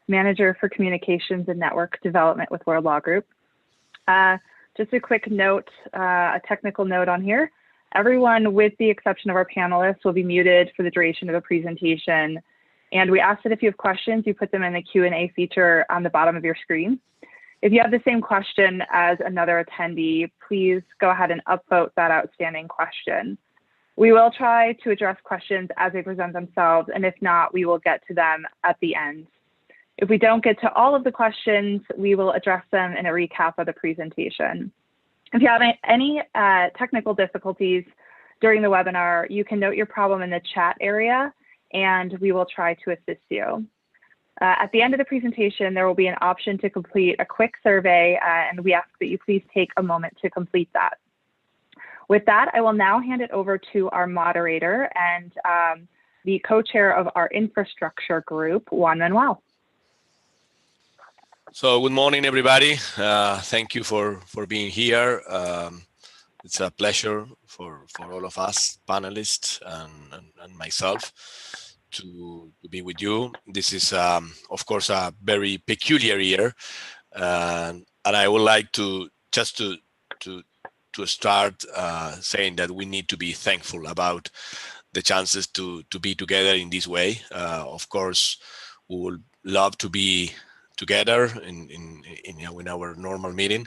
Manager for Communications and Network Development with World Law Group. Just a quick note, a technical note on here. Everyone, with the exception of our panelists, will be muted for the duration of the presentation. And we ask that if you have questions, you put them in the Q&A feature on the bottom of your screen. If you have the same question as another attendee, please go ahead and upvote that outstanding question. We will try to address questions as they present themselves, and if not, we will get to them at the end. If we don't get to all of the questions, we will address them in a recap of the presentation. If you have any technical difficulties during the webinar, you can note your problem in the chat area, and we will try to assist you. At the end of the presentation, there will be an option to complete a quick survey, and we ask that you please take a moment to complete that. With that, I will now hand it over to our moderator and the co-chair of our infrastructure group, Juan Manuel. So good morning, everybody. Thank you for being here. It's a pleasure for all of us, panelists and myself, to be with you. This is, of course, a very peculiar year, and I would like to just to start saying that we need to be thankful about the chances to be together in this way. Of course, we would love to be together in our normal meeting,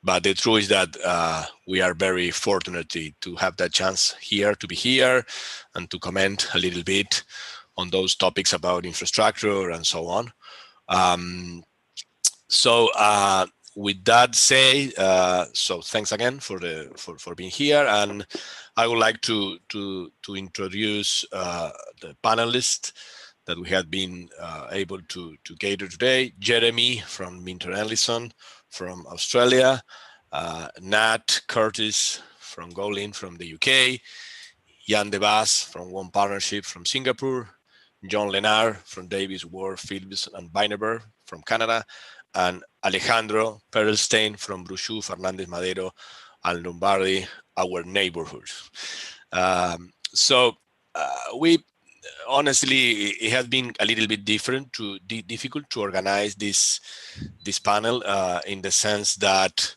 but the truth is that we are very fortunate to have that chance here, to be here and to comment a little bit on those topics about infrastructure and so on. With that say, so thanks again for being here, and I would like to introduce the panelists that we have been able to gather today. Jeremy from Minter Ellison from Australia, Nat Curtis from Golin from the UK, Jan de Baas from One Partnership from Singapore, John Lenard from Davis Ward Phillips and Beineberg from Canada, and Alejandro Perelstein from Bruchu, Fernandez Madero, and Lombardy, our neighborhood. We honestly, it has been a little bit difficult to organize this panel in the sense that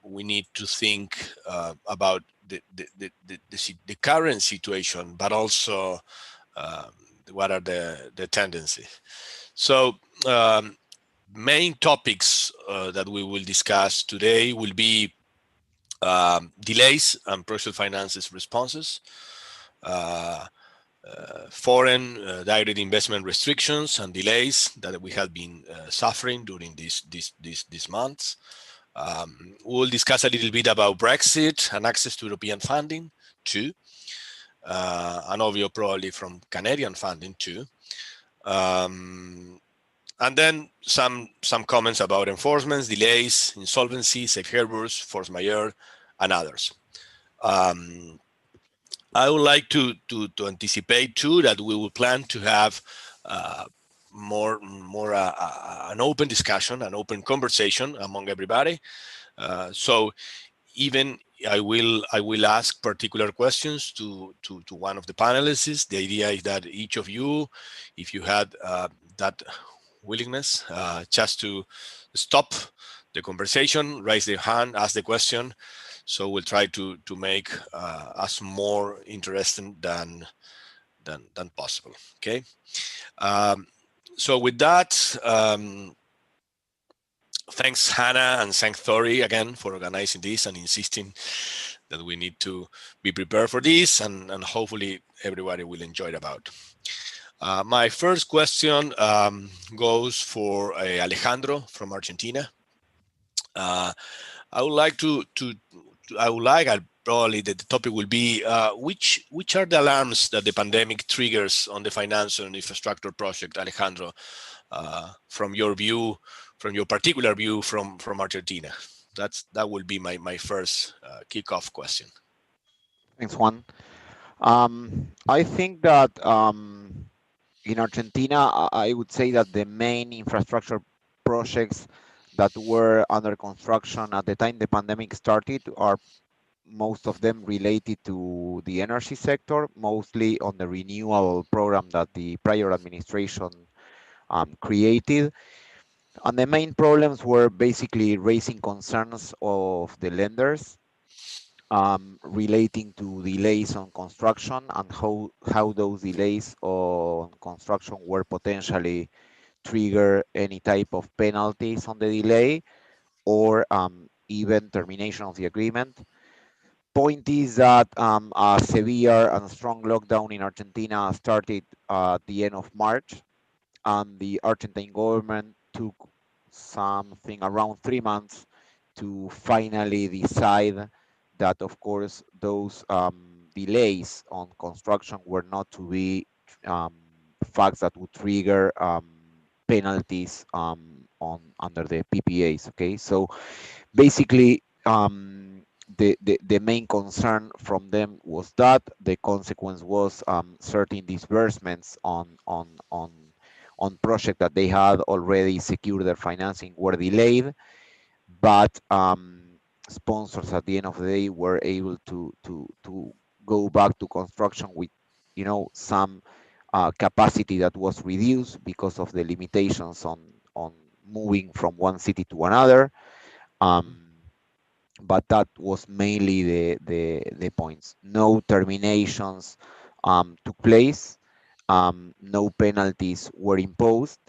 we need to think about the current situation, but also what are the tendencies. So main topics that we will discuss today will be delays and project finances responses, foreign direct investment restrictions and delays that we have been suffering during these months. We'll discuss a little bit about Brexit and access to European funding too, and obviously probably from Canadian funding too. And then some comments about enforcements, delays, insolvency, safe harbors, force majeure, and others. I would like to anticipate too that we will plan to have more an open discussion, an open conversation among everybody. So even I will ask particular questions to one of the panelists. The idea is that each of you, if you had that willingness, just to stop the conversation, raise their hand, ask the question. So we'll try to make us more interesting than possible. Okay. So with that, thanks Hannah and thanks Thori again for organizing this and insisting that we need to be prepared for this, and hopefully everybody will enjoy it about. My first question goes for Alejandro from Argentina. I would like probably the topic will be which are the alarms that the pandemic triggers on the financial and infrastructure project, Alejandro, from your view, from your particular view from Argentina? That will be my first kickoff question. Thanks, Juan. I think that in Argentina, I would say that the main infrastructure projects that were under construction at the time the pandemic started are most of them related to the energy sector, mostly on the renewal program that the prior administration created. And the main problems were basically raising concerns of the lenders relating to delays on construction and how those delays on construction were potentially trigger any type of penalties on the delay or even termination of the agreement. Point is that a severe and strong lockdown in Argentina started at the end of March, and the Argentine government took something around 3 months to finally decide that, of course, those delays on construction were not to be um, facts that would trigger penalties on under the PPAs. Okay, so basically, the main concern from them was that the consequence was certain disbursements on project that they had already secured their financing were delayed, but sponsors at the end of the day were able to go back to construction with some capacity that was reduced because of the limitations on moving from one city to another. But that was mainly the points. No terminations took place. No penalties were imposed.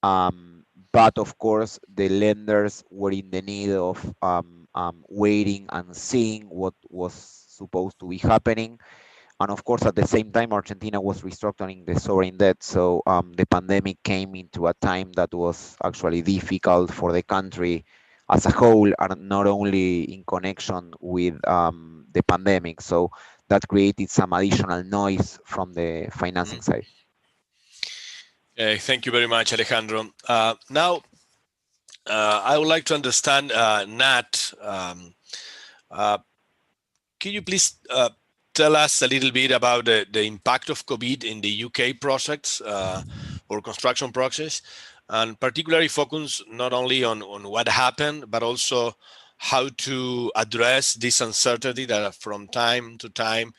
But of course, the lenders were in the need of waiting and seeing what was supposed to be happening. And of course, at the same time, Argentina was restructuring the sovereign debt. So the pandemic came into a time that was actually difficult for the country as a whole, and not only in connection with the pandemic. So that created some additional noise from the financing side. Thank you very much, Alejandro. Now, I would like to understand, Nat, can you please tell us a little bit about the impact of COVID in the UK projects or construction projects, and particularly focus not only on what happened, but also how to address this uncertainty that from time to time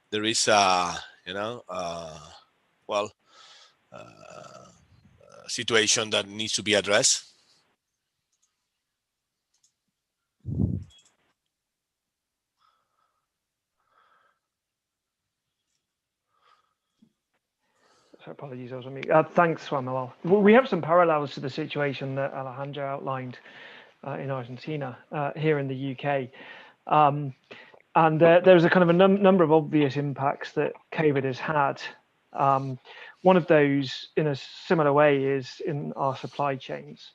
there is a, situation that needs to be addressed? So apologies, I was on mute. Thanks, Samuel. We have some parallels to the situation that Alejandro outlined in Argentina here in the UK. And there's a kind of a number of obvious impacts that COVID has had. One of those, in a similar way, is in our supply chains.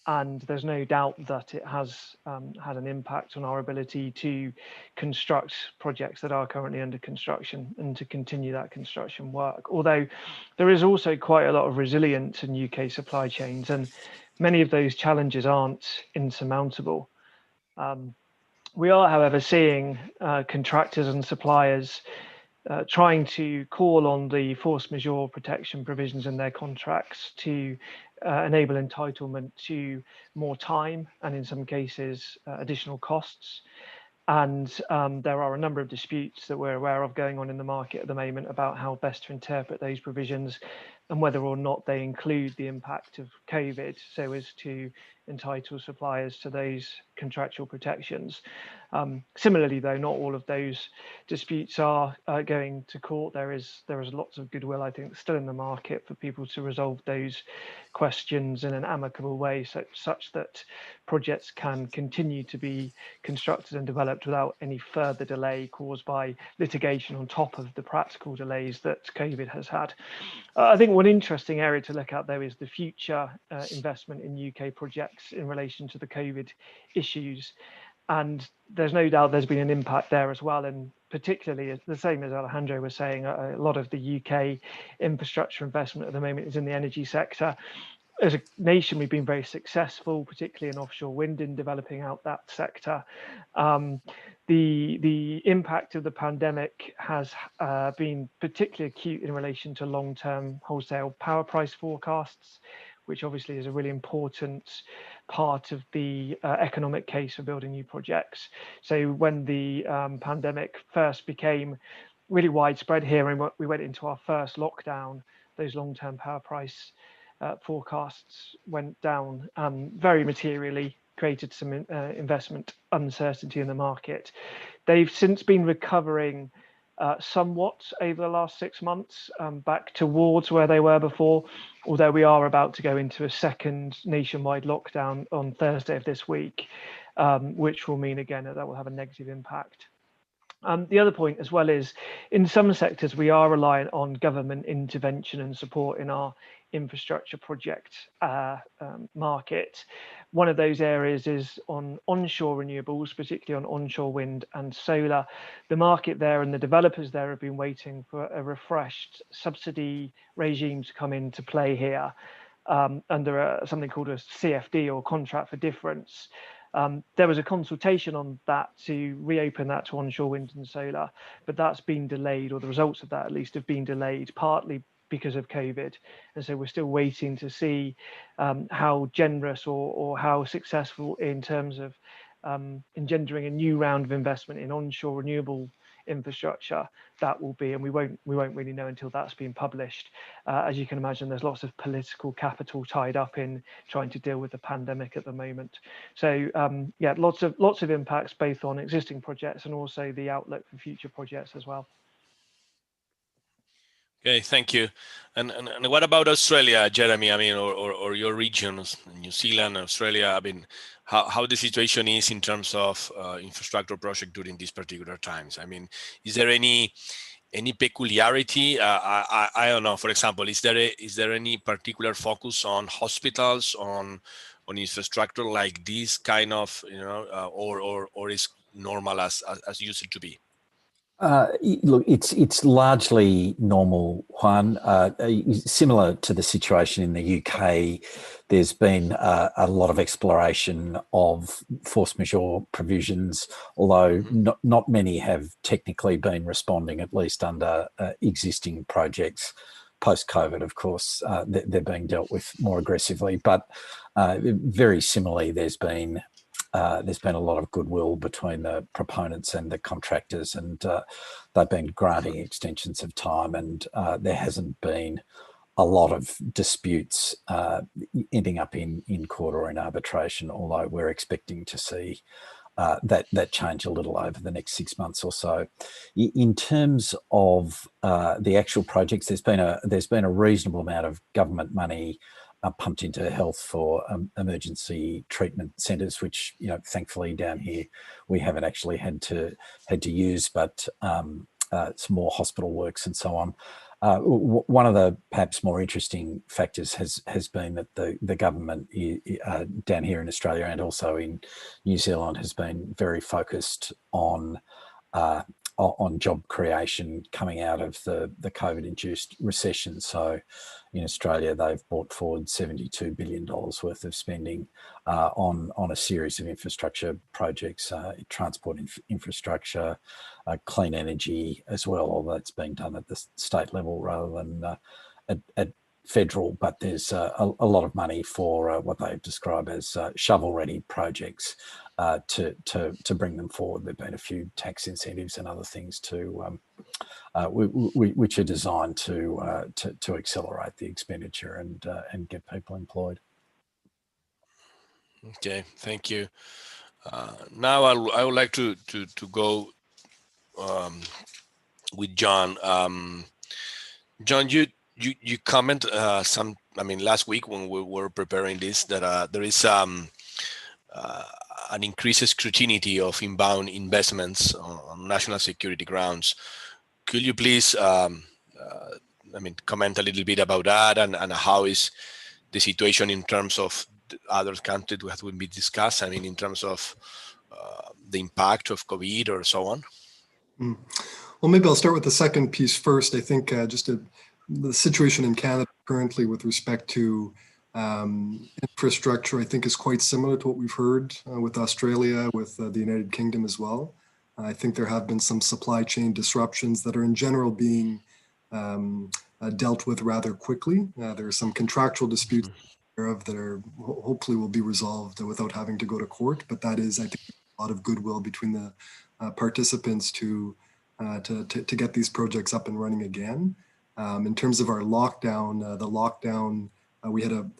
And there's no doubt that it has had an impact on our ability to construct projects that are currently under construction and to continue that construction work. Although there is also quite a lot of resilience in UK supply chains, and many of those challenges aren't insurmountable. We are, however, seeing contractors and suppliers trying to call on the force majeure protection provisions in their contracts to enable entitlement to more time and, in some cases, additional costs. And there are a number of disputes that we're aware of going on in the market at the moment about how best to interpret those provisions and whether or not they include the impact of COVID so as to entitle suppliers to those contractual protections. Similarly, though, not all of those disputes are going to court. There is lots of goodwill, I think, still in the market for people to resolve those questions in an amicable way, such that projects can continue to be constructed and developed without any further delay caused by litigation on top of the practical delays that COVID has had. I think one interesting area to look at, though, is the future investment in UK projects in relation to the COVID issues. And there's no doubt there's been an impact there as well. And particularly, the same as Alejandro was saying, a lot of the UK infrastructure investment at the moment is in the energy sector. As a nation, we've been very successful, particularly in offshore wind, in developing out that sector. The impact of the pandemic has been particularly acute in relation to long-term wholesale power price forecasts, which obviously is a really important part of the economic case for building new projects. So when the pandemic first became really widespread here and we went into our first lockdown, those long-term power price forecasts went down very materially, created some investment uncertainty in the market. They've since been recovering somewhat over the last 6 months, back towards where they were before, although we are about to go into a second nationwide lockdown on Thursday of this week, which will mean again that will have a negative impact. The other point as well is, in some sectors, we are reliant on government intervention and support in our infrastructure project market. One of those areas is on onshore renewables, particularly on onshore wind and solar. The market there and the developers there have been waiting for a refreshed subsidy regime to come into play here under something called a CFD, or contract for difference. There was a consultation on that to reopen that to onshore wind and solar, but that's been delayed, or the results of that at least have been delayed, partly because of COVID. And so we're still waiting to see how generous or how successful in terms of engendering a new round of investment in onshore renewable infrastructure that will be, and we won't really know until that's been published. As you can imagine, there's lots of political capital tied up in trying to deal with the pandemic at the moment. So yeah, lots of impacts both on existing projects and also the outlook for future projects as well. Okay, thank you. And what about Australia, Jeremy? I mean, or your regions, New Zealand, Australia. I mean, how the situation is in terms of infrastructure project during these particular times? I mean, is there any peculiarity? I don't know. For example, is there any particular focus on hospitals, on infrastructure like this kind of, or is normal as used to be? Look, it's largely normal, Juan. Similar to the situation in the UK, there's been a lot of exploration of force majeure provisions, although not many have technically been responding, at least under existing projects. Post-COVID, of course, they're being dealt with more aggressively. But very similarly, there's been a lot of goodwill between the proponents and the contractors, and they've been granting extensions of time, and there hasn't been a lot of disputes ending up in court or in arbitration, although we're expecting to see that change a little over the next 6 months or so. In terms of the actual projects, there's been a reasonable amount of government money pumped into health for emergency treatment centres, which thankfully down here we haven't actually had to use, but some more hospital works and so on. One of the perhaps more interesting factors has been that the government down here in Australia and also in New Zealand has been very focused on job creation coming out of the COVID-induced recession. So in Australia, they've brought forward $72 billion worth of spending on a series of infrastructure projects, transport infrastructure, clean energy as well, although it's being done at the state level rather than at federal. But there's a lot of money for what they describe as shovel-ready projects to bring them forward. There've been a few tax incentives and other things which are designed to accelerate the expenditure and get people employed. Okay, thank you. Now I would like to go with John. John, you comment last week when we were preparing this that there is an increased scrutiny of inbound investments on national security grounds. Could you please comment a little bit about that and how is the situation in terms of other countries that will be discussed? I mean, in terms of the impact of COVID or so on? Well, maybe I'll start with the second piece first. I think the situation in Canada currently with respect to infrastructure, I think, is quite similar to what we've heard with Australia, with the United Kingdom as well. I think there have been some supply chain disruptions that are in general being dealt with rather quickly. There are some contractual disputes that are hopefully will be resolved without having to go to court. But that is, I think, a lot of goodwill between the participants to get these projects up and running again. In terms of our lockdown, the lockdown We had a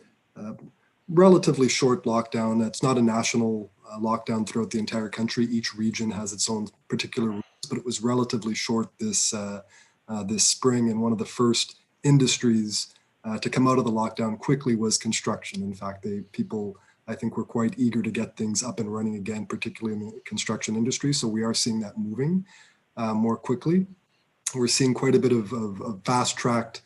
relatively short lockdown. It's not a national lockdown throughout the entire country. Each region has its own particular rules, but it was relatively short this spring. And one of the first industries to come out of the lockdown quickly was construction. In fact, people, I think, were quite eager to get things up and running again, particularly in the construction industry. So we are seeing that moving more quickly. We're seeing quite a bit of fast-tracking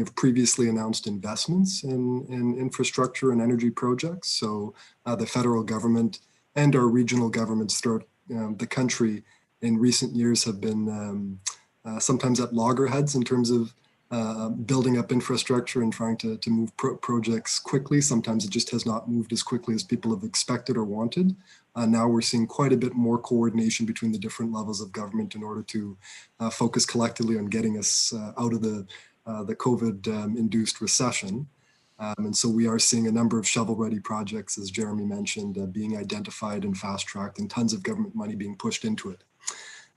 of previously announced investments in infrastructure and energy projects. So the federal government and our regional governments throughout the country in recent years have been sometimes at loggerheads in terms of building up infrastructure and trying to move projects quickly. Sometimes it just has not moved as quickly as people have expected or wanted. Now we're seeing quite a bit more coordination between the different levels of government in order to focus collectively on getting us out of the COVID-induced recession. And so we are seeing a number of shovel-ready projects, as Jeremy mentioned, being identified and fast-tracked, and tons of government money being pushed into it.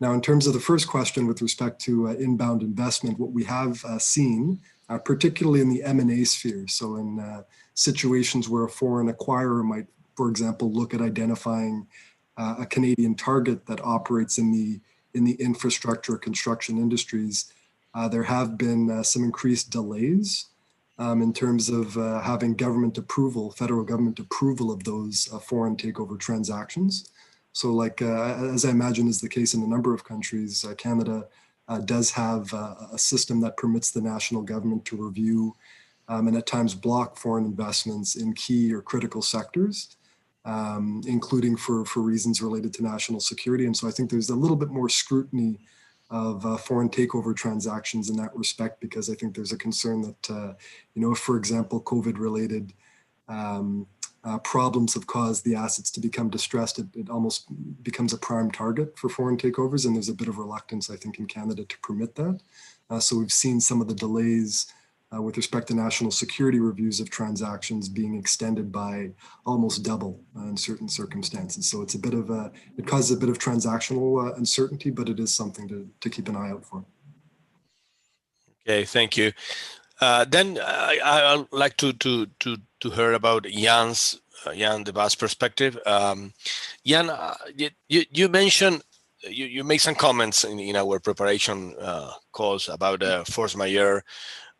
Now, in terms of the first question with respect to inbound investment, what we have seen, particularly in the M&A sphere, so in situations where a foreign acquirer might, for example, look at identifying a Canadian target that operates in the infrastructure construction industries, there have been some increased delays in terms of having government approval, federal government approval of those foreign takeover transactions. So like, as I imagine is the case in a number of countries, Canada does have a system that permits the national government to review and at times block foreign investments in key or critical sectors, including for reasons related to national security. And so I think there's a little bit more scrutiny of foreign takeover transactions in that respect, because I think there's a concern that, if, for example, COVID-related problems have caused the assets to become distressed, it almost becomes a prime target for foreign takeovers. And there's a bit of reluctance, I think, in Canada to permit that. So we've seen some of the delays with respect to national security reviews of transactions being extended by almost double in certain circumstances. So it's it causes a bit of transactional uncertainty, but it is something to keep an eye out for. Okay, thank you. Then I'd like to hear about Jan De Ba's perspective. Jan, you mentioned, you made some comments in our preparation calls about force majeure,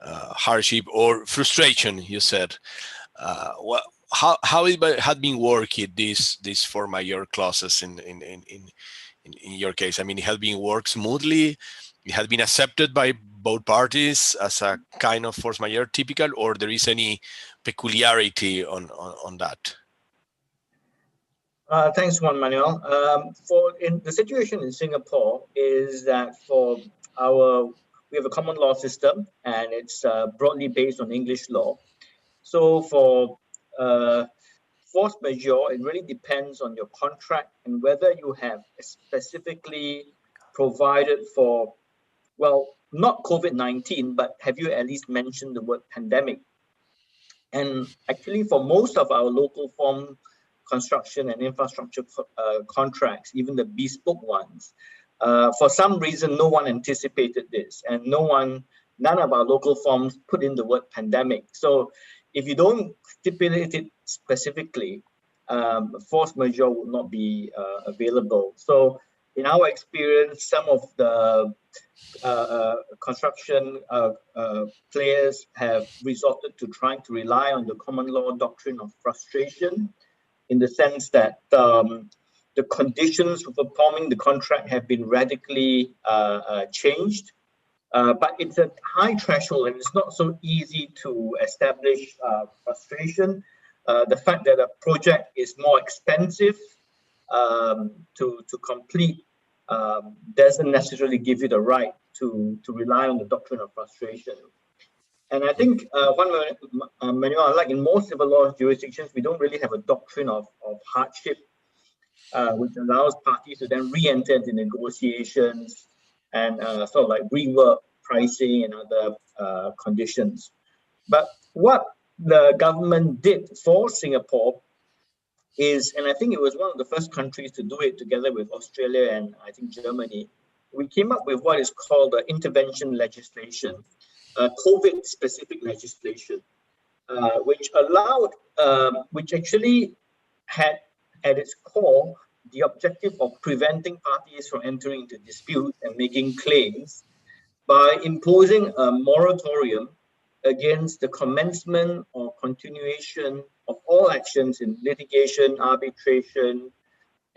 hardship or frustration. You said, how it had been working these force majeure clauses in your case? I mean, it had been worked smoothly. It had been accepted by both parties as a kind of force majeure typical, or there is any peculiarity on that? Thanks, Juan Manuel. In the situation in Singapore is that we have a common law system, and it's broadly based on English law. So for force majeure, it really depends on your contract and whether you have specifically provided for, well, not COVID-19, but have you at least mentioned the word pandemic? And actually, for most of our local form construction and infrastructure contracts, even the bespoke ones, for some reason, no one anticipated this, and none of our local forms put in the word pandemic. So if you don't stipulate it specifically, force majeure will not be available. So in our experience, some of the construction players have resorted to trying to rely on the common law doctrine of frustration, in the sense that the conditions for performing the contract have been radically changed. But it's a high threshold, and it's not so easy to establish frustration. The fact that a project is more expensive to complete doesn't necessarily give you the right to rely on the doctrine of frustration. And I think Manuel, like in most civil law jurisdictions, we don't really have a doctrine of hardship, which allows parties to then re-enter into negotiations and sort of like rework pricing and other conditions. But what the government did for Singapore is, and I think it was one of the first countries to do it together with Australia and I think Germany, we came up with what is called the intervention legislation. COVID-specific legislation, which allowed, which actually had at its core the objective of preventing parties from entering into dispute and making claims by imposing a moratorium against the commencement or continuation of all actions in litigation, arbitration,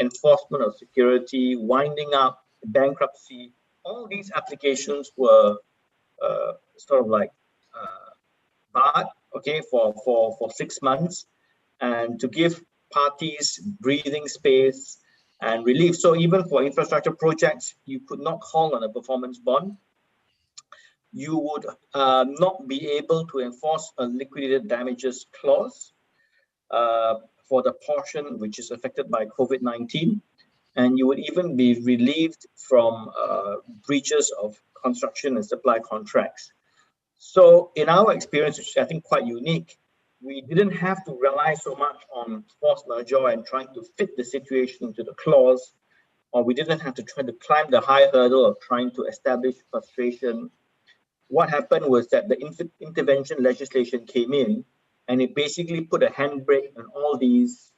enforcement of security, winding up, bankruptcy. All these applications were sort of like barred, okay, for 6 months, and to give parties breathing space and relief. So even for infrastructure projects, you could not call on a performance bond. You would not be able to enforce a liquidated damages clause for the portion which is affected by COVID-19. And you would even be relieved from breaches of construction and supply contracts. So in our experience, which I think quite unique, we didn't have to rely so much on force majeure and trying to fit the situation into the clause, or we didn't have to try to climb the high hurdle of trying to establish frustration. What happened was that the intervention legislation came in, and it basically put a handbrake on all these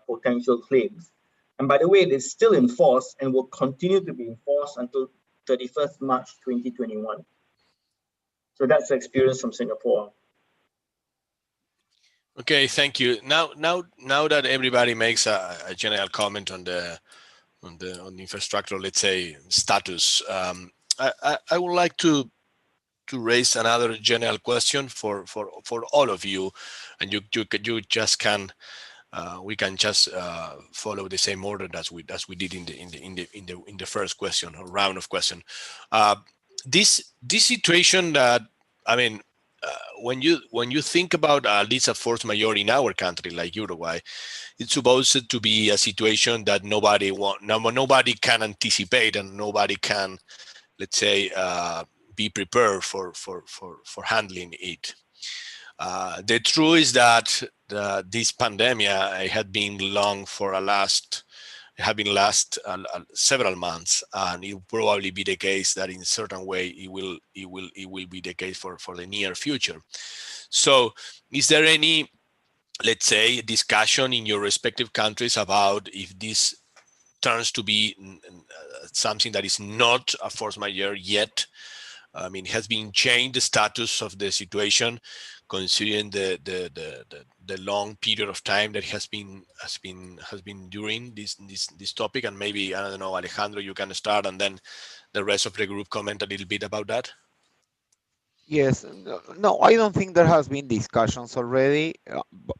potential claims. And by the way, it is still in force and will continue to be in force until 31st March 2021. So that's the experience from Singapore. Okay, thank you. Now that everybody makes a general comment on the infrastructure, let's say, status, I would like to raise another general question for all of you, and you just can we can just follow the same order as we did in the first question or round of question. This situation that, I mean, when you think about at least a force majeure in our country like Uruguay, it's supposed to be a situation that nobody can anticipate, and nobody can, let's say, be prepared for handling it. The truth is that this pandemic had been long for last several months, and it will probably be the case that in a certain way it will be the case for the near future. So, is there any, let's say, discussion in your respective countries about if this turns to be something that is not a force majeure yet? I mean, has been changed the status of the situation, considering the long period of time that has been during this topic. And maybe, I don't know, Alejandro, you can start, and then the rest of the group comment a little bit about that. Yes, no, I don't think there has been discussions already,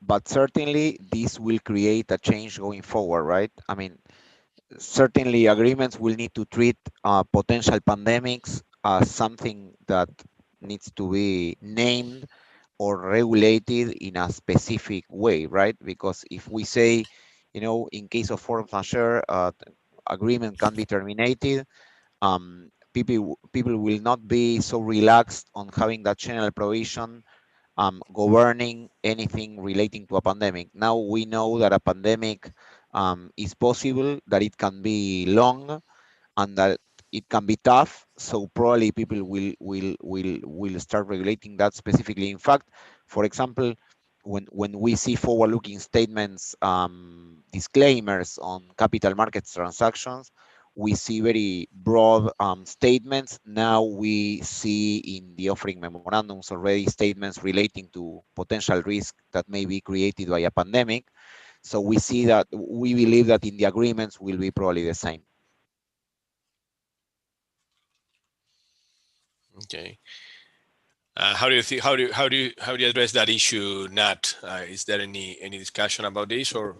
but certainly this will create a change going forward, right? I mean, certainly agreements will need to treat potential pandemics as something that needs to be named or regulated in a specific way, right? Because if we say, in case of force majeure, agreement can be terminated, people will not be so relaxed on having that general provision governing anything relating to a pandemic. Now we know that a pandemic is possible, that it can be long, and that it can be tough. So probably people will start regulating that specifically. In fact, for example, when we see forward-looking statements, disclaimers on capital markets transactions, we see very broad statements. Now we see in the offering memorandums already statements relating to potential risk that may be created by a pandemic. So we believe that in the agreements will be probably the same. Okay. How do you think? How do you address that issue, Nat? Is there any discussion about this, or?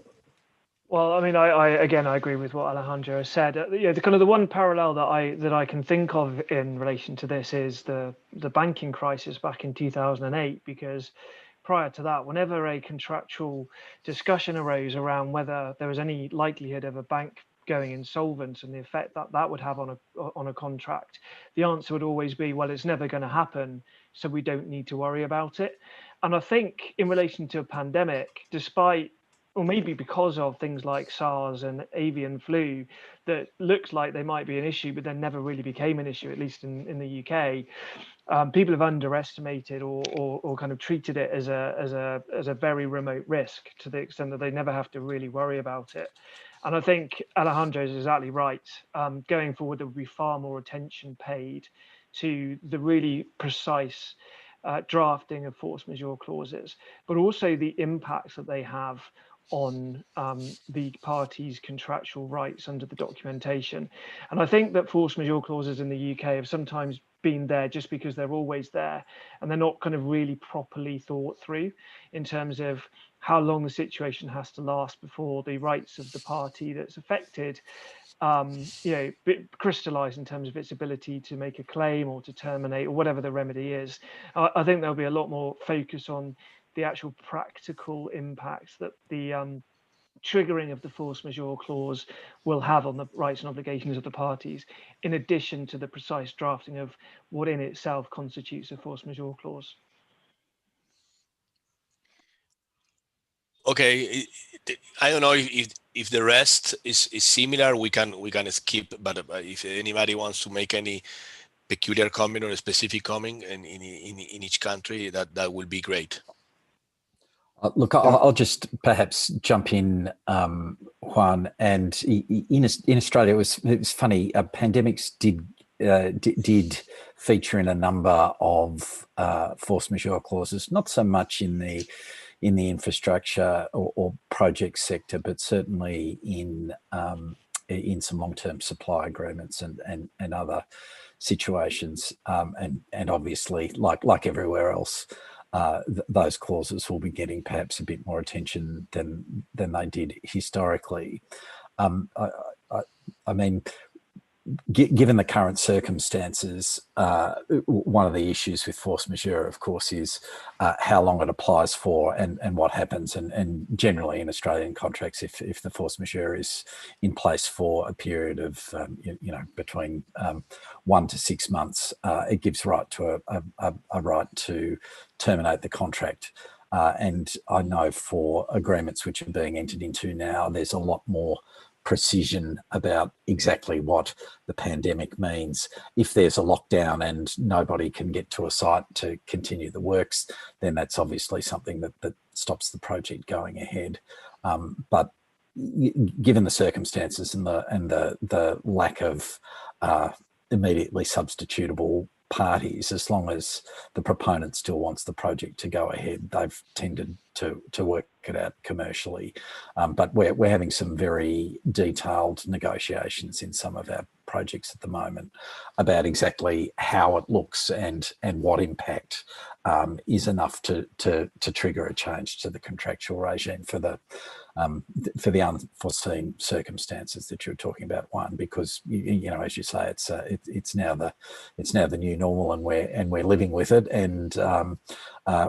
Well, I mean, I agree with what Alejandro said. The one parallel that I can think of in relation to this is the banking crisis back in 2008, because prior to that, whenever a contractual discussion arose around whether there was any likelihood of a bank going insolvent and the effect that would have on a contract, the answer would always be, well, it's never going to happen, so we don't need to worry about it. And I think in relation to a pandemic, despite or maybe because of things like SARS and avian flu, that looks like they might be an issue, but then never really became an issue, at least in the UK. People have underestimated or kind of treated it as a very remote risk, to the extent that they never have to really worry about it. And I think Alejandro is exactly right. Going forward, there will be far more attention paid to the really precise drafting of force majeure clauses, but also the impacts that they have on the parties' contractual rights under the documentation. And I think that force majeure clauses in the UK have sometimes been there just because they're always there, and they're not kind of really properly thought through in terms of how long the situation has to last before the rights of the party that's affected crystallize in terms of its ability to make a claim or to terminate or whatever the remedy is. I think there'll be a lot more focus on the actual practical impacts that the triggering of the force majeure clause will have on the rights and obligations of the parties, in addition to the precise drafting of what in itself constitutes a force majeure clause. Okay, I don't know if the rest is similar. We can skip, but if anybody wants to make any peculiar comment or a specific comment in each country, that would be great. Look, I'll just perhaps jump in, Juan. And in Australia, it was funny. Pandemics did feature in a number of force majeure clauses, not so much in the infrastructure or project sector, but certainly in some long-term supply agreements and other situations. And obviously, like everywhere else, those clauses will be getting perhaps a bit more attention than they did historically. I mean, given the current circumstances, one of the issues with force majeure, of course, is how long it applies for and what happens. And generally in Australian contracts, if the force majeure is in place for a period of, between 1 to 6 months, it gives right to a right to terminate the contract. And I know for agreements which are being entered into now, there's a lot more precision about exactly what the pandemic means. If there's a lockdown and nobody can get to a site to continue the works, then that's obviously something that stops the project going ahead. But given the circumstances and the lack of immediately substitutable parties, as long as the proponent still wants the project to go ahead, they've tended to work it out commercially. But we're having some very detailed negotiations in some of our projects at the moment about exactly how it looks and what impact is enough to trigger a change to the contractual regime for the unforeseen circumstances that you're talking about, Juan. Because as you say, it's now the new normal, and we're living with it, and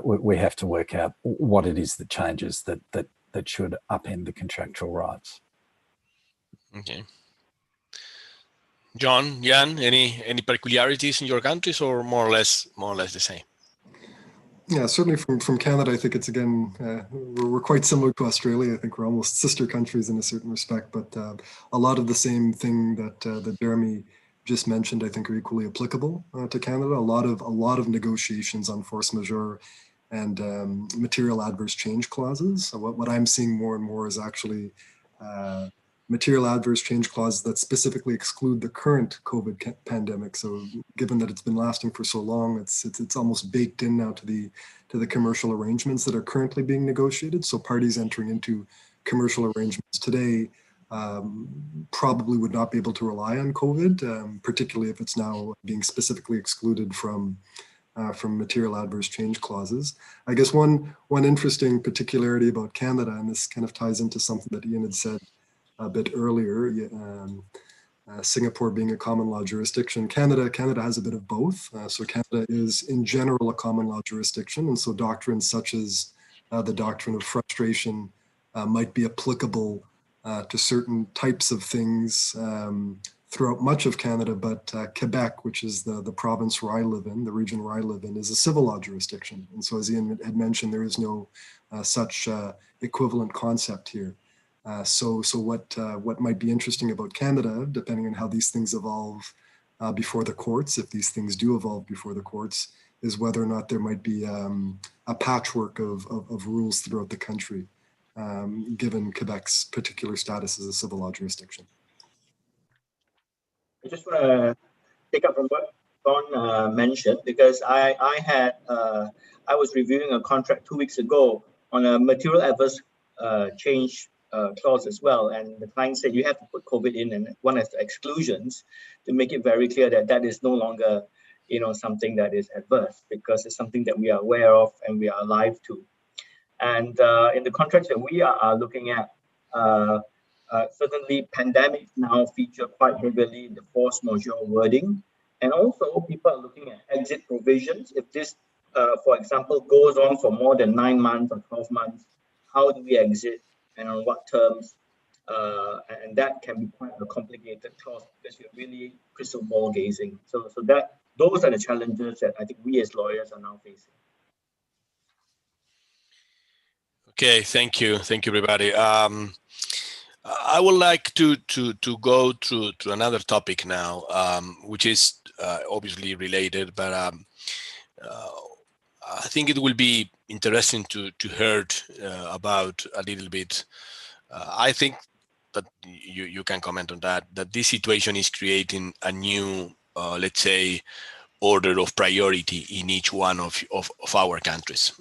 we have to work out what it is that changes that should upend the contractual rights. Okay. John, Jan, any peculiarities in your countries, or more or less the same? Yeah, certainly from Canada, I think it's again, we're quite similar to Australia. I think we're almost sister countries in a certain respect, but a lot of the same thing that Jeremy just mentioned, I think, are equally applicable to Canada. A lot of negotiations on force majeure and material adverse change clauses. So what I'm seeing more and more is actually material adverse change clauses that specifically exclude the current COVID pandemic. So given that it's been lasting for so long, it's almost baked in now to the commercial arrangements that are currently being negotiated. So parties entering into commercial arrangements today probably would not be able to rely on COVID, particularly if it's now being specifically excluded from material adverse change clauses. I guess one interesting particularity about Canada, and this kind of ties into something that Ian had said a bit earlier, Singapore being a common law jurisdiction. Canada has a bit of both. So Canada is in general a common law jurisdiction, and so doctrines such as the doctrine of frustration might be applicable to certain types of things throughout much of Canada, but Quebec, which is the province where I live in, the region where I live in, is a civil law jurisdiction. And so as Ian had mentioned, there is no such equivalent concept here. So what might be interesting about Canada, depending on how these things evolve before the courts, if these things do evolve before the courts, is whether or not there might be a patchwork of rules throughout the country, given Quebec's particular status as a civil law jurisdiction. I just want to pick up from what Don mentioned, because I was reviewing a contract 2 weeks ago on a material adverse change clause as well, and the client said you have to put COVID in, and one has the exclusions to make it very clear that that is no longer, something that is adverse, because it's something that we are aware of and we are alive to. And in the contracts that we are looking at, certainly pandemics now feature quite heavily in the force majeure wording, and also people are looking at exit provisions. If this, for example, goes on for more than 9 months or 12 months, how do we exit and on what terms? And that can be quite a complicated clause because you're really crystal ball gazing. So those are the challenges that I think we as lawyers are now facing. Okay, thank you, everybody. I would like to go to another topic now, which is obviously related, but I think it will be interesting to hear about a little bit. I think that you can comment on that this situation is creating a new, let's say, order of priority in each one of our countries,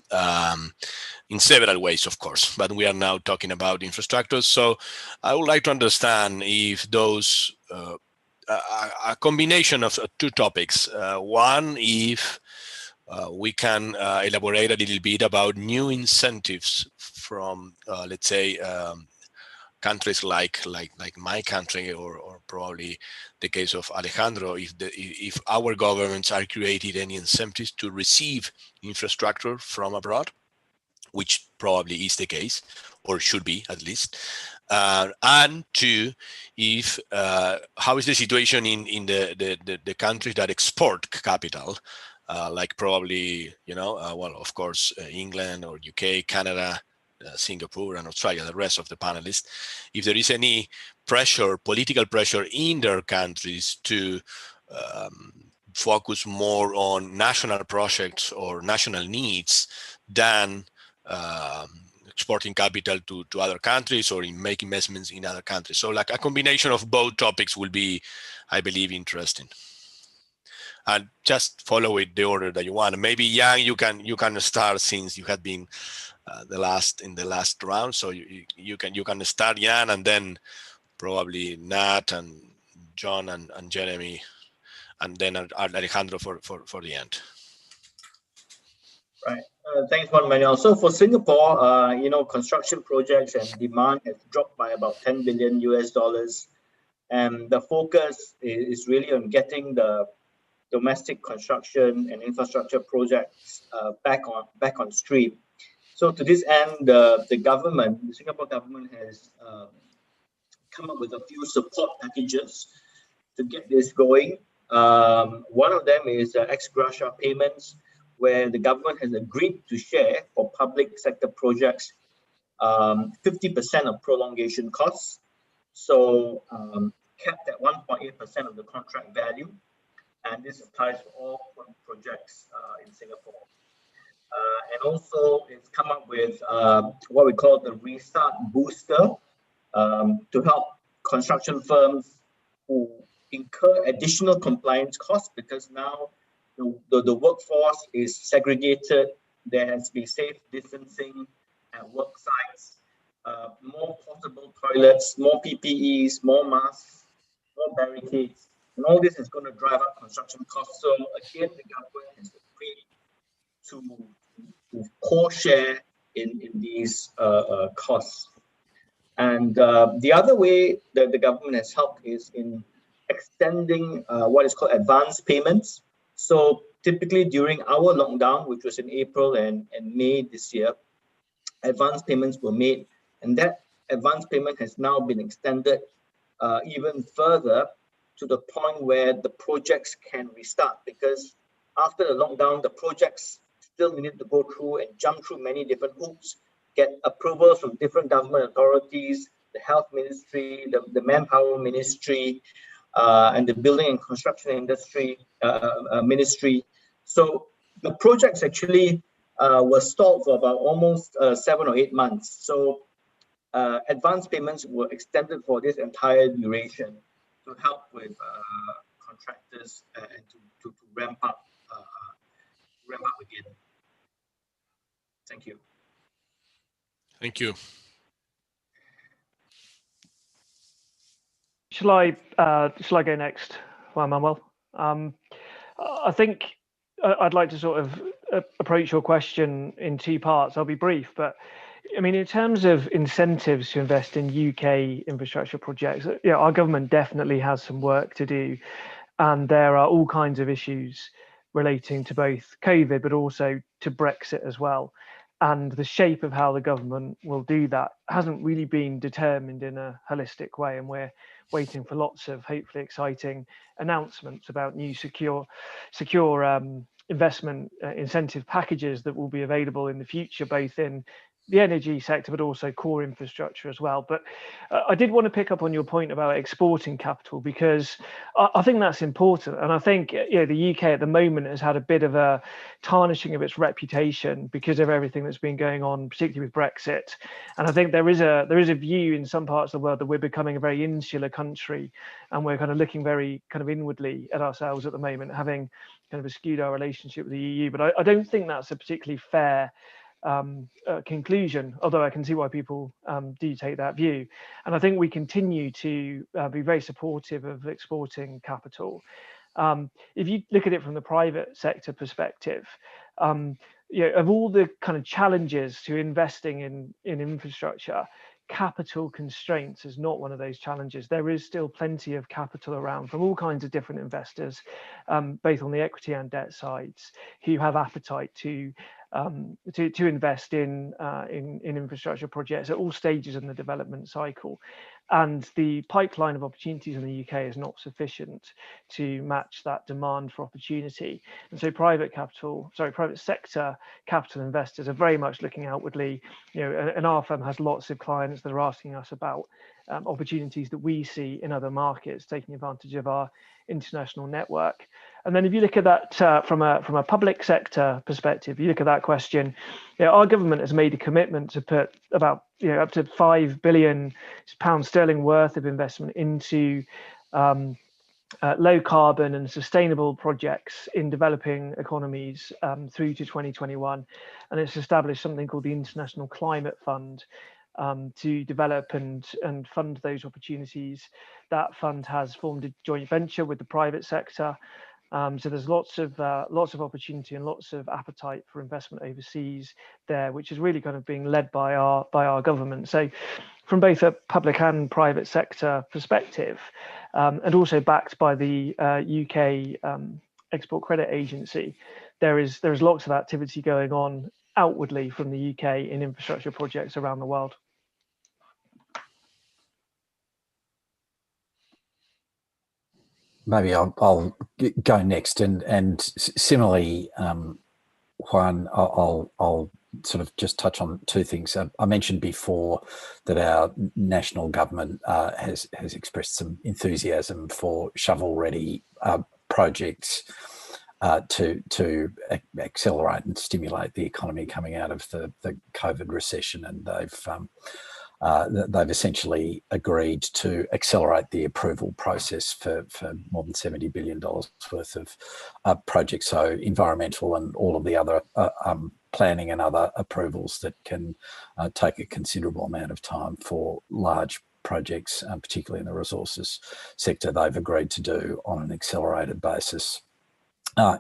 in several ways, of course, but we are now talking about infrastructure. So I would like to understand if those, a combination of two topics. One, if we can elaborate a little bit about new incentives from, let's say, countries like my country, or probably the case of Alejandro, if our governments are creating any incentives to receive infrastructure from abroad, which probably is the case, or should be at least. And two, if how is the situation in the countries that export capital, like probably, well, of course, England or UK, Canada, Singapore and Australia, the rest of the panelists, if there is any pressure, political pressure in their countries to focus more on national projects or national needs than exporting capital to other countries or in making investments in other countries. So like a combination of both topics will be, I believe, interesting. And just follow it the order that you want. Maybe Yang, you can start, since you had been in the last round. So you can start, Jan, and then probably Nat and John and Jeremy, and then Alejandro for the end. Right. Thanks, Juan Manuel. So for Singapore, construction projects and demand has dropped by about $10 billion US, and the focus is really on getting the domestic construction and infrastructure projects back on stream. So to this end, the Singapore government has come up with a few support packages to get this going. One of them is ex gratia payments, where the government has agreed to share for public sector projects 50% of prolongation costs, so capped at 1.8% of the contract value, and this applies to all projects in Singapore. And also it's come up with what we call the Restart Booster to help construction firms who incur additional compliance costs, because now the workforce is segregated. There has to be safe distancing at work sites, more portable toilets, more PPEs, more masks, more barricades, and all this is going to drive up construction costs. So again, the government has agreed to co-share in these costs. And the other way that the government has helped is in extending what is called advance payments. So typically during our lockdown, which was in April and May this year, advance payments were made, and that advance payment has now been extended even further to the point where the projects can restart, because after the lockdown, the projects still needed to go through and jump through many different hoops, get approvals from different government authorities, the health ministry, the manpower ministry, and the building and construction industry ministry. So the projects actually were stalled for about almost 7 or 8 months. So advance payments were extended for this entire duration to help with contractors and to ramp up again. Thank you. Thank you. Shall I go next, Juan Manuel? I think I'd like to sort of approach your question in 2 parts. I'll be brief, but I mean, in terms of incentives to invest in UK infrastructure projects, our government definitely has some work to do, and there are all kinds of issues relating to both COVID, but also to Brexit as well. And the shape of how the government will do that hasn't really been determined in a holistic way, and we're waiting for lots of hopefully exciting announcements about new secure investment incentive packages that will be available in the future, both in the energy sector, but also core infrastructure as well. But I did want to pick up on your point about exporting capital, because I think that's important. And I think the UK at the moment has had a bit of a tarnishing of its reputation because of everything that's been going on, particularly with Brexit. And I think there is a view in some parts of the world that we're becoming a very insular country, and we're kind of looking very kind of inwardly at ourselves at the moment, having kind of skewed our relationship with the EU. But I don't think that's a particularly fair conclusion, although I can see why people do take that view. And I think we continue to be very supportive of exporting capital. If you look at it from the private sector perspective, of all the kind of challenges to investing in infrastructure, capital constraints is not one of those challenges. There is still plenty of capital around from all kinds of different investors, both on the equity and debt sides, who have appetite to invest in infrastructure projects at all stages in the development cycle. And the pipeline of opportunities in the UK is not sufficient to match that demand for opportunity. And so private sector capital investors are very much looking outwardly. And our firm has lots of clients that are asking us about opportunities that we see in other markets, taking advantage of our international network. And then if you look at that from a public sector perspective, you look at that question, our government has made a commitment to put about up to £5 billion worth of investment into low carbon and sustainable projects in developing economies through to 2021. And it's established something called the International Climate Fund to develop and fund those opportunities. That fund has formed a joint venture with the private sector. So there's lots of opportunity and lots of appetite for investment overseas there, which is really kind of being led by our government. So from both a public and private sector perspective, and also backed by the UK Export Credit Agency, there's lots of activity going on outwardly from the UK in infrastructure projects around the world. Maybe I'll go next, and similarly, Juan, I'll sort of just touch on 2 things. I mentioned before that our national government has expressed some enthusiasm for shovel-ready projects to accelerate and stimulate the economy coming out of the COVID recession, and they've essentially agreed to accelerate the approval process for more than $70 billion worth of projects. So environmental and all of the other planning and other approvals that can take a considerable amount of time for large projects, particularly in the resources sector, they've agreed to do on an accelerated basis.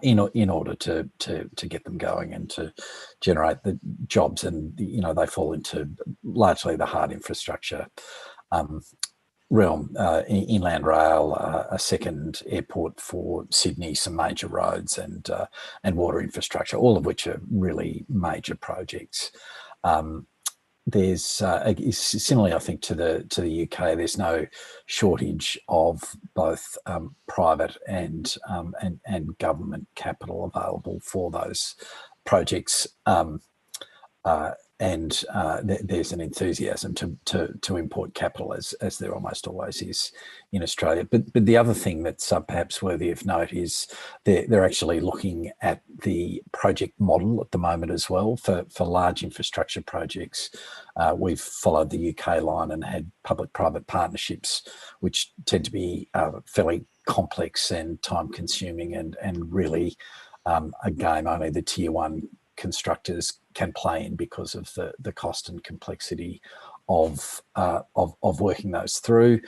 In order to get them going and to generate the jobs, and they fall into largely the hard infrastructure realm, inland rail, a second airport for Sydney, some major roads, and water infrastructure, all of which are really major projects. there's similarly, I think, to the UK. There's no shortage of both private and government capital available for those projects. There's an enthusiasm to import capital, as there almost always is in Australia. But the other thing that's perhaps worthy of note is they're actually looking at the project model at the moment as well for large infrastructure projects. We've followed the UK line and had public-private partnerships, which tend to be fairly complex and time-consuming and really a game only the tier one constructors can play in because of the cost and complexity of working those through.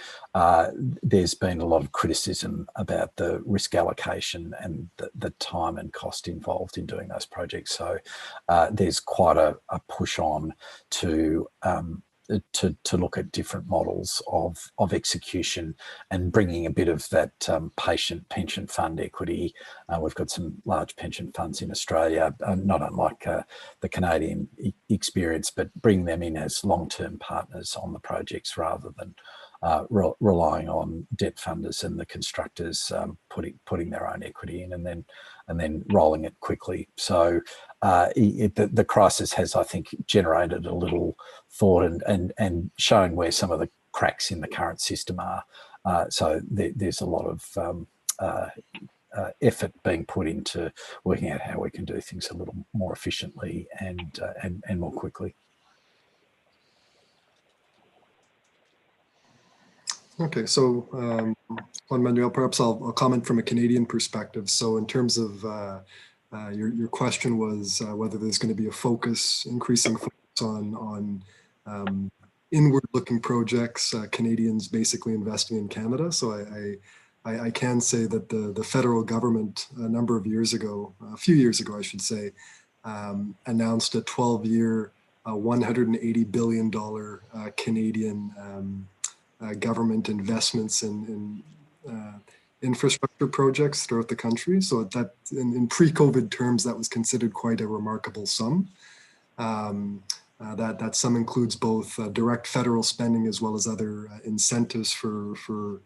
There's been a lot of criticism about the risk allocation and the time and cost involved in doing those projects. So there's quite a push on to look at different models of execution and bringing a bit of that patient pension fund equity. We've got some large pension funds in Australia, not unlike the Canadian experience, but bring them in as long-term partners on the projects rather than relying on debt funders and the constructors putting their own equity in and then rolling it quickly. So the crisis has, I think, generated a little thought and shown where some of the cracks in the current system are. So there's a lot of effort being put into working out how we can do things a little more efficiently and more quickly. Okay, so Juan Manuel, perhaps I'll comment from a Canadian perspective. So in terms of your question was whether there's going to be a increasing focus on inward-looking projects, Canadians basically investing in Canada. So I can say that the federal government a few years ago, I should say, announced a 12-year, $180 billion Canadian government investments in infrastructure projects throughout the country. So that in pre-COVID terms, that was considered quite a remarkable sum. That sum includes both direct federal spending as well as other incentives for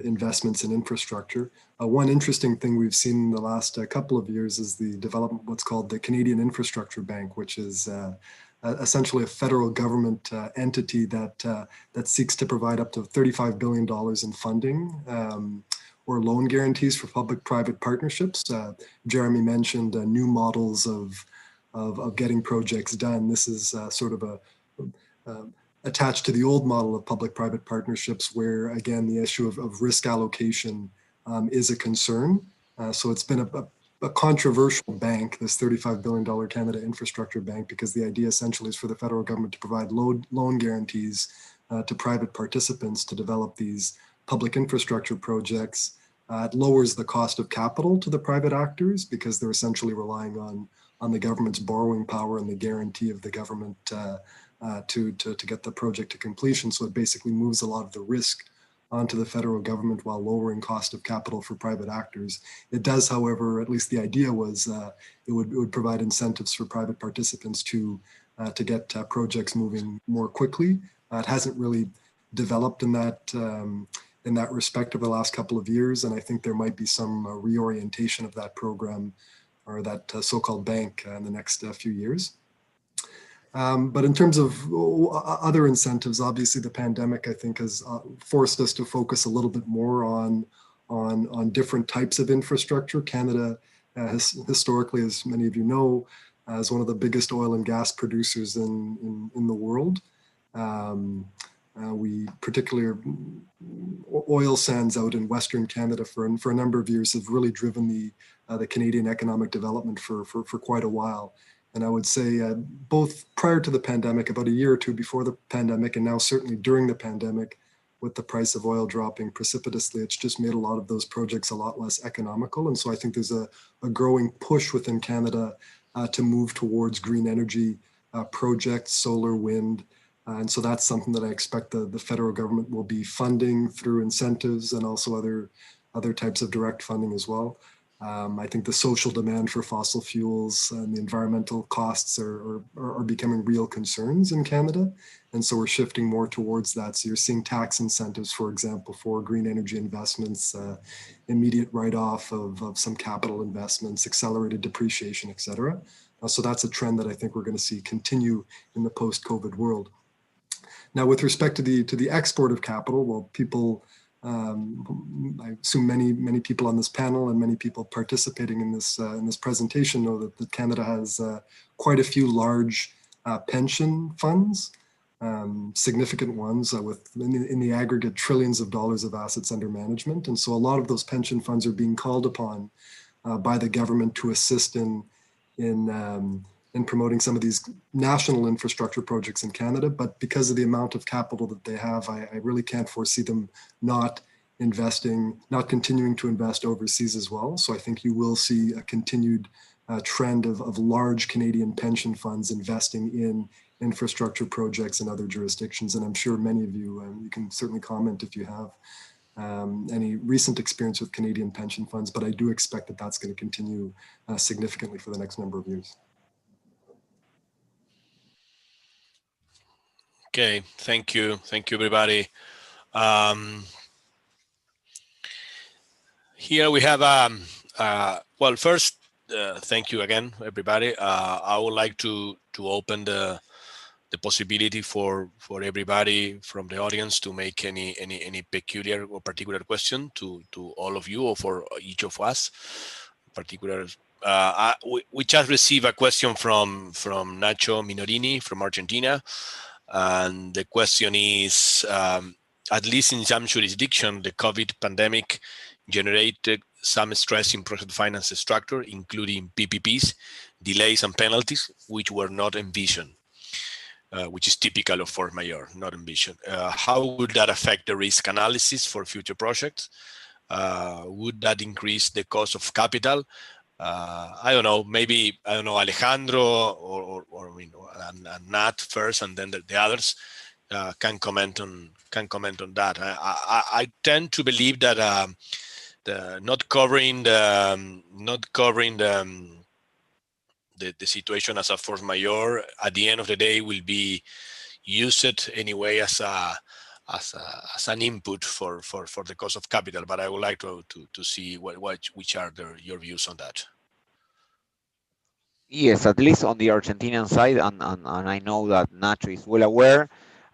investments in infrastructure. One interesting thing we've seen in the last couple of years is the development, what's called the Canadian Infrastructure Bank, which is essentially a federal government entity that seeks to provide up to $35 billion in funding or loan guarantees for public-private partnerships. Jeremy mentioned new models of getting projects done. This is sort of attached to the old model of public-private partnerships, where again the issue of risk allocation is a concern. So it's been a controversial bank, this $35 billion Canada Infrastructure Bank, because the idea essentially is for the federal government to provide loan guarantees to private participants to develop these public infrastructure projects. It lowers the cost of capital to the private actors because they're essentially relying on the government's borrowing power and the guarantee of the government to get the project to completion. So it basically moves a lot of the risk onto the federal government while lowering cost of capital for private actors. It does, however, at least the idea was it would provide incentives for private participants to get projects moving more quickly. It hasn't really developed in that respect over the last couple of years, and I think there might be some reorientation of that program or that so-called bank in the next few years. But in terms of other incentives, obviously the pandemic, I think, has forced us to focus a little bit more on different types of infrastructure. Canada has historically, as many of you know, is one of the biggest oil and gas producers in the world. We particularly oil sands out in Western Canada for a number of years have really driven the Canadian economic development for quite a while. And I would say both prior to the pandemic, about a year or two before the pandemic, and now certainly during the pandemic, with the price of oil dropping precipitously, it's just made a lot of those projects a lot less economical. And so I think there's a growing push within Canada to move towards green energy projects, solar, wind. And so that's something that I expect the federal government will be funding through incentives and also other types of direct funding as well. I think the social demand for fossil fuels and the environmental costs are becoming real concerns in Canada. And so we're shifting more towards that. So you're seeing tax incentives, for example, for green energy investments, immediate write-off of some capital investments, accelerated depreciation, et cetera. So that's a trend that I think we're going to see continue in the post-COVID world. Now, with respect to the export of capital, well, people, I assume many people on this panel and many people participating in this presentation know that Canada has quite a few large pension funds, significant ones with in the aggregate trillions of dollars of assets under management, and so a lot of those pension funds are being called upon by the government to assist in promoting some of these national infrastructure projects in Canada. But because of the amount of capital that they have, I really can't foresee them not continuing to invest overseas as well. So I think you will see a continued trend of large Canadian pension funds investing in infrastructure projects in other jurisdictions. And I'm sure many of you, you can certainly comment if you have any recent experience with Canadian pension funds, but I do expect that that's going to continue significantly for the next number of years. Okay, thank you everybody. Here we have, well, first, thank you again, everybody. I would like to open the possibility for everybody from the audience to make any peculiar or particular question to all of you or for each of us. Particular, we just received a question from Nacho Minorini from Argentina. And the question is, at least in some jurisdiction, the COVID pandemic generated some stress in project finance structure, including PPPs, delays and penalties, which were not envisioned, which is typical of force majeure, not envisioned. How would that affect the risk analysis for future projects? Would that increase the cost of capital? I don't know, maybe, I don't know, Alejandro or and Nat first, and then the others can comment on that. I tend to believe that not covering the situation as a force majeure at the end of the day will be used anyway as an input for the cost of capital. But I would like to see which are your views on that. Yes, at least on the Argentinian side, and I know that Nacho is well aware.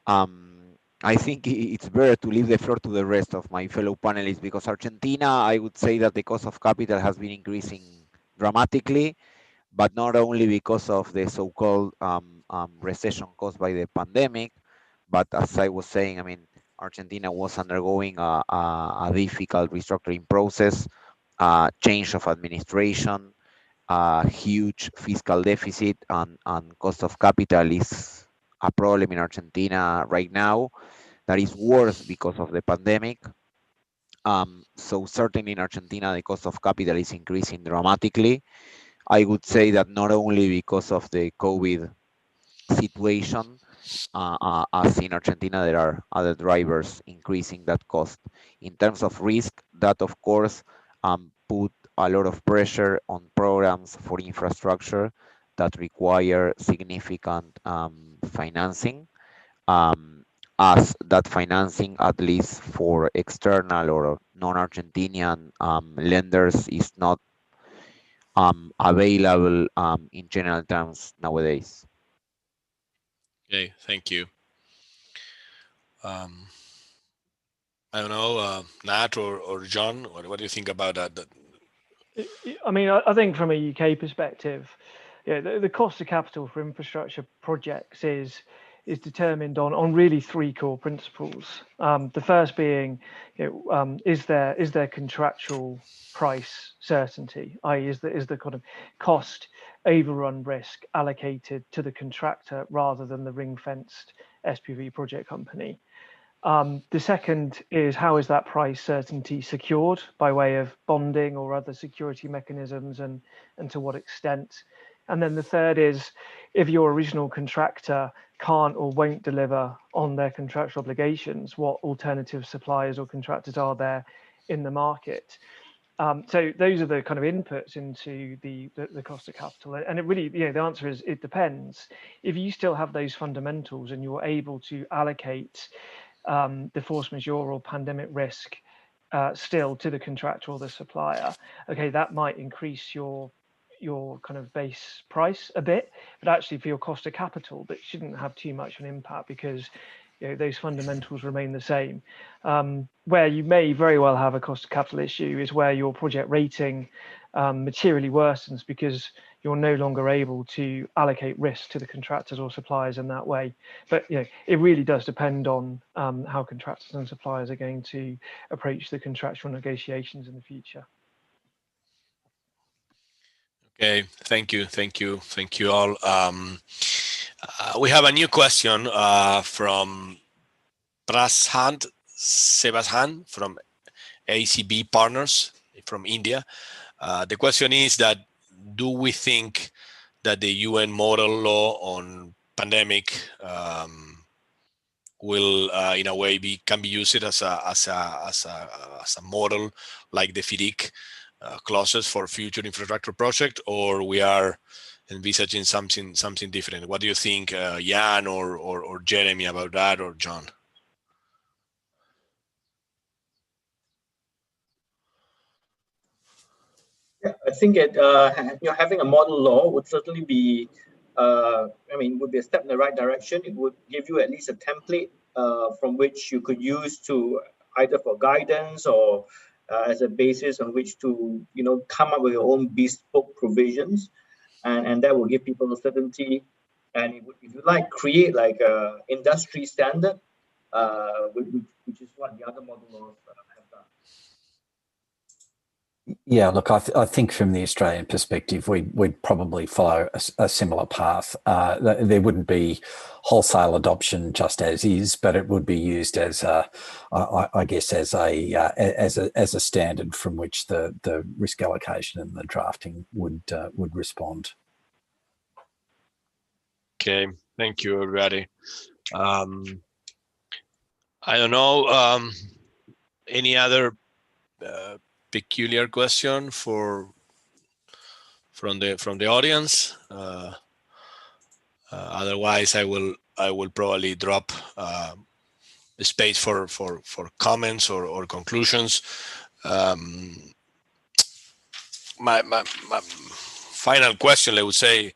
I think it's better to leave the floor to the rest of my fellow panelists, because Argentina, I would say that the cost of capital has been increasing dramatically, but not only because of the so-called recession caused by the pandemic, but as I was saying, I mean, Argentina was undergoing a difficult restructuring process, change of administration, huge fiscal deficit, and cost of capital is a problem in Argentina right now that is worse because of the pandemic. So certainly in Argentina, the cost of capital is increasing dramatically. I would say that not only because of the COVID situation, as in Argentina, there are other drivers increasing that cost. In terms of risk, that of course put a lot of pressure on programs for infrastructure that require significant financing, as that financing, at least for external or non-Argentinian lenders, is not available in general terms nowadays. Okay, thank you. I don't know, Nat or John, what do you think about that? I mean, I think from a UK perspective, the cost of capital for infrastructure projects is determined on really three core principles. The first being, is there contractual price certainty, i.e. is the kind of cost overrun risk allocated to the contractor rather than the ring-fenced SPV project company. The second is, how is that price certainty secured by way of bonding or other security mechanisms, and to what extent? And then the third is, if your original contractor can't or won't deliver on their contractual obligations, what alternative suppliers or contractors are there in the market? So those are the kind of inputs into the cost of capital. And it really, the answer is it depends. If you still have those fundamentals and you're able to allocate the force majeure or pandemic risk still to the contractor or the supplier, okay, that might increase your kind of base price a bit, but actually for your cost of capital, that shouldn't have too much of an impact because those fundamentals remain the same. Where you may very well have a cost of capital issue is where your project rating materially worsens because you're no longer able to allocate risk to the contractors or suppliers in that way. But it really does depend on how contractors and suppliers are going to approach the contractual negotiations in the future. Okay, thank you all. We have a new question from Prashant Sebashan from ACB Partners from India. The question is that, do we think that the UN model law on pandemic will, in a way, can be used as a model like the FIDIC clauses for future infrastructure project, or we are envisaging something different? What do you think, Jan or Jeremy, about that, or John? Yeah, I think having a model law would certainly be, would be a step in the right direction. It would give you at least a template from which you could use to either for guidance or as a basis on which to come up with your own bespoke provisions, and that will give people the certainty, and it would, if you like, create like a industry standard, which is what the other model laws have done. Yeah, look, I think from the Australian perspective, we'd probably follow a similar path. There wouldn't be wholesale adoption just as is, but it would be used as I guess as a standard from which the risk allocation and the drafting would respond. Okay, thank you, everybody. I don't know, any other peculiar question from the audience? Otherwise, I will probably drop the space for comments or conclusions. My final question, I would say,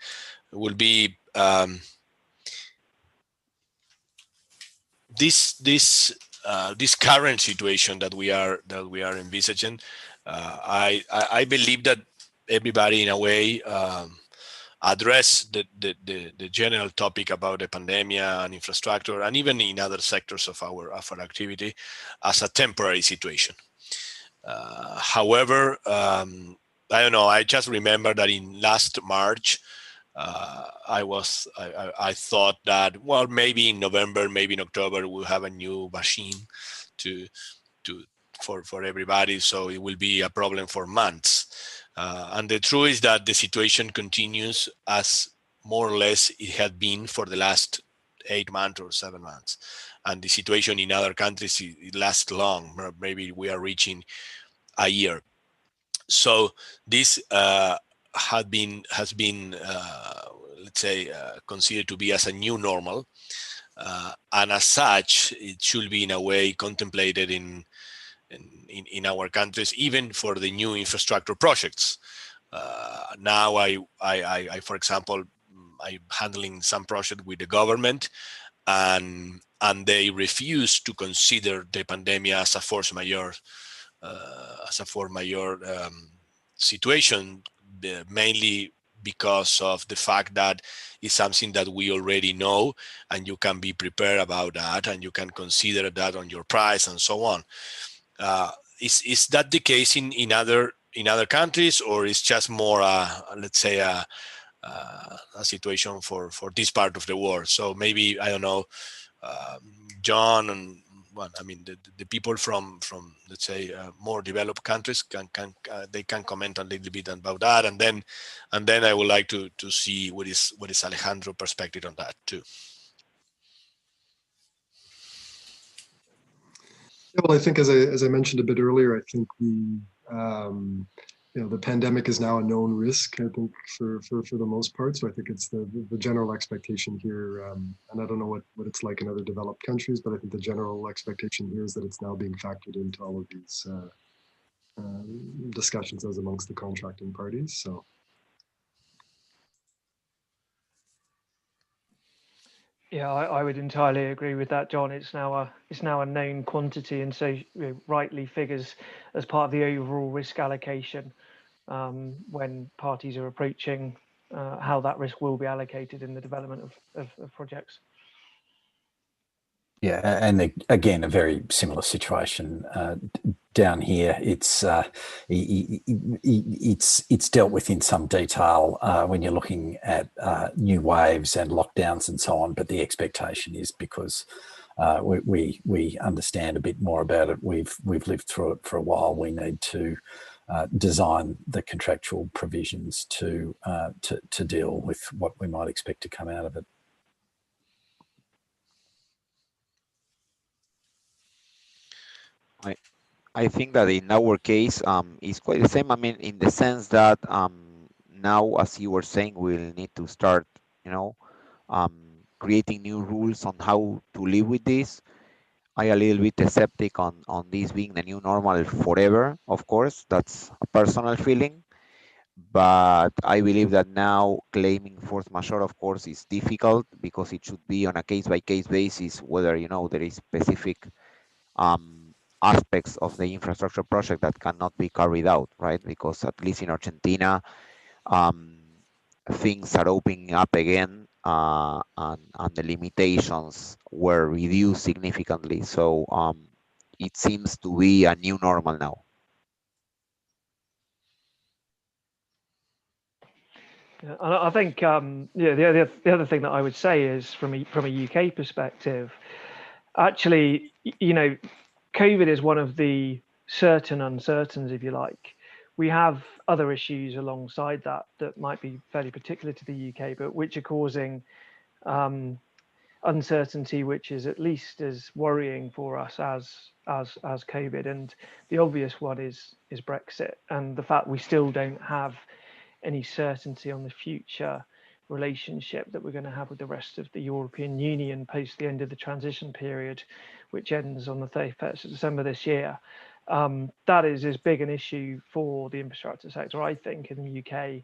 will be this current situation that we are envisaging. I believe that everybody, in a way, address the general topic about the pandemic and infrastructure, and even in other sectors of our activity, as a temporary situation. However, I don't know. I just remember that in last March, I thought that, well, maybe in November, maybe in October, we'll have a new machine for everybody, so it will be a problem for months. And the truth is that the situation continues as more or less it had been for the last 8 months or 7 months. And the situation in other countries, it lasts long. Maybe we are reaching a year. So this has been let's say, considered to be as a new normal, and as such, it should be in a way contemplated in our countries, even for the new infrastructure projects. Now, I for example, I'm handling some project with the government, and they refuse to consider the pandemic as a force majeure, situation, mainly because of the fact that it's something that we already know, and you can be prepared about that, and you can consider that on your price and so on. Is that the case in other countries, or is just more let's say a situation for this part of the world? So maybe, I don't know, John, and well, I mean, the people from let's say more developed countries can comment a little bit about that, and then I would like to see what is Alejandro's perspective on that too. Yeah, well, I think as I mentioned a bit earlier, I think The pandemic is now a known risk, I think, for the most part. So I think it's the general expectation here, and I don't know what it's like in other developed countries, but I think the general expectation here is that it's now being factored into all of these discussions as amongst the contracting parties. So. Yeah, I would entirely agree with that, John. It's now a known quantity, and so rightly figures as part of the overall risk allocation when parties are approaching how that risk will be allocated in the development of projects. Yeah, and again, a very similar situation down here. It's dealt with in some detail when you're looking at new waves and lockdowns and so on. But the expectation is, because we understand a bit more about it, we've lived through it for a while, we need to design the contractual provisions to deal with what we might expect to come out of it. I think that in our case, it's quite the same. I mean, in the sense that now, as you were saying, we'll need to start, creating new rules on how to live with this. I a little bit skeptic on this being the new normal forever. Of course, that's a personal feeling, but I believe that now claiming force majeure, of course, is difficult because it should be on a case-by-case basis, whether there is specific aspects of the infrastructure project that cannot be carried out, right? Because at least in Argentina, things are opening up again, and the limitations were reduced significantly. So it seems to be a new normal now. Yeah, and I think the other thing that I would say is from a UK perspective, actually, COVID is one of the certain uncertains, if you like. We have other issues alongside that might be fairly particular to the UK, but which are causing uncertainty, which is at least as worrying for us as COVID. And the obvious one is Brexit, and the fact we still don't have any certainty on the future relationship that we're going to have with the rest of the European Union post the end of the transition period, which ends on the 31st of December this year. That is as big an issue for the infrastructure sector, I think, in the UK,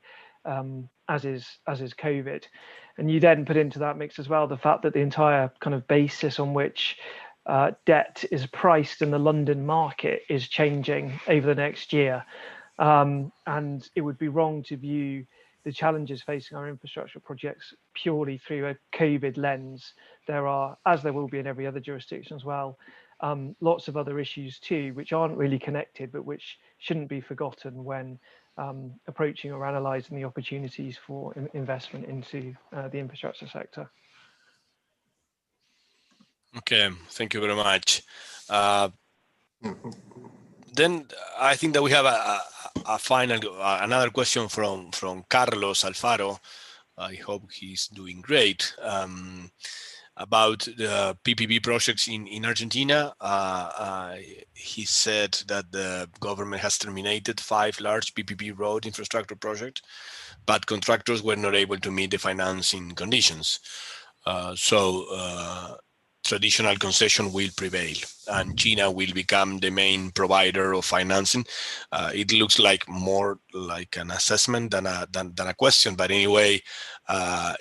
as is COVID. And you then put into that mix as well the fact that the entire kind of basis on which debt is priced in the London market is changing over the next year. And it would be wrong to view the challenges facing our infrastructure projects purely through a COVID lens. There are, as there will be in every other jurisdiction as well, lots of other issues too, which aren't really connected, but which shouldn't be forgotten when approaching or analysing the opportunities for investment into the infrastructure sector. Okay, thank you very much. Then I think that we have a final, another question from Carlos Alfaro. I hope he's doing great. About the PPP projects in Argentina. He said that the government has terminated 5 large PPP road infrastructure projects, but contractors were not able to meet the financing conditions. So traditional concession will prevail, and China will become the main provider of financing. It looks like more like an assessment than a question. But anyway,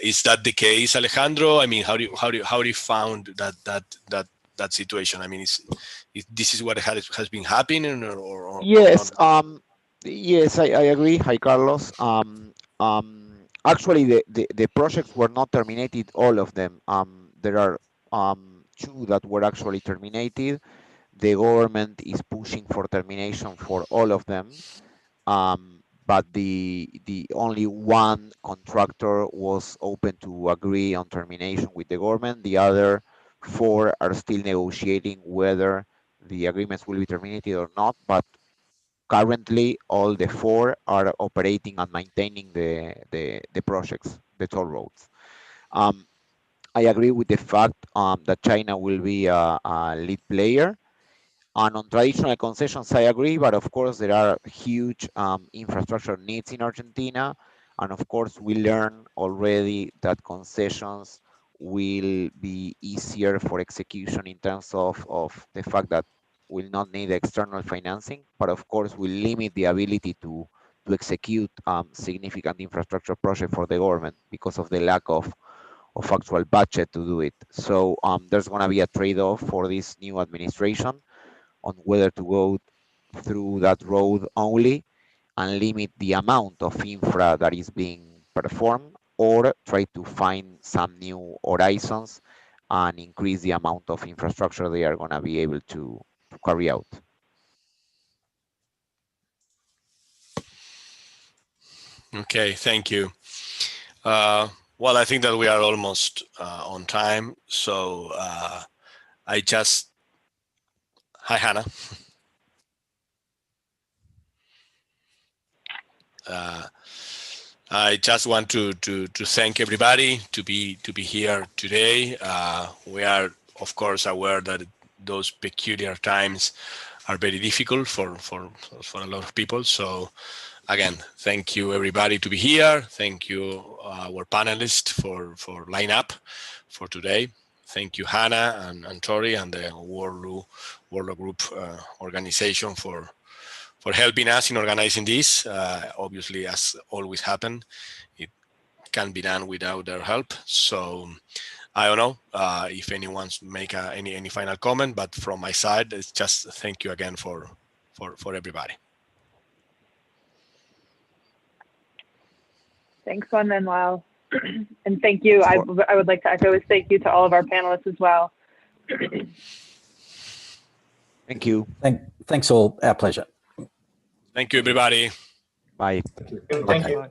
is that the case, Alejandro? I mean, how do you found that situation? I mean, this is what has been happening, or yes, yes, I agree. Hi, Carlos. Actually, the projects were not terminated, all of them. There are 2 that were actually terminated. The government is pushing for termination for all of them, but the only one contractor was open to agree on termination with the government. The other 4 are still negotiating whether the agreements will be terminated or not, but currently all the 4 are operating and maintaining the projects, the toll roads. I agree with the fact that China will be a lead player. And on traditional concessions, I agree, but of course there are huge infrastructure needs in Argentina. And of course, we learn already that concessions will be easier for execution in terms of the fact that we'll not need external financing, but of course will limit the ability to execute significant infrastructure project for the government because of the lack of actual budget to do it. So there's going to be a trade-off for this new administration on whether to go through that road only and limit the amount of infra that is being performed, or try to find some new horizons and increase the amount of infrastructure they are going to be able to carry out. Okay, thank you. Well, I think that we are almost on time. So hi, Hannah. I just want to thank everybody to be here today. We are, of course, aware that those peculiar times are very difficult for a lot of people. So again, thank you everybody to be here. Thank you our panelists for line up for today. Thank you Hannah and Tori and the World Group organization for helping us in organizing this. Obviously, as always happen, it can't be done without their help. So I don't know if anyone's make any final comment, but from my side, it's just thank you again for everybody. Thanks, Juan Manuel. And thank you. I would like to echo a thank you to all of our panelists as well. Thank you. Thanks all. Our pleasure. Thank you, everybody. Bye. Thank you. Bye.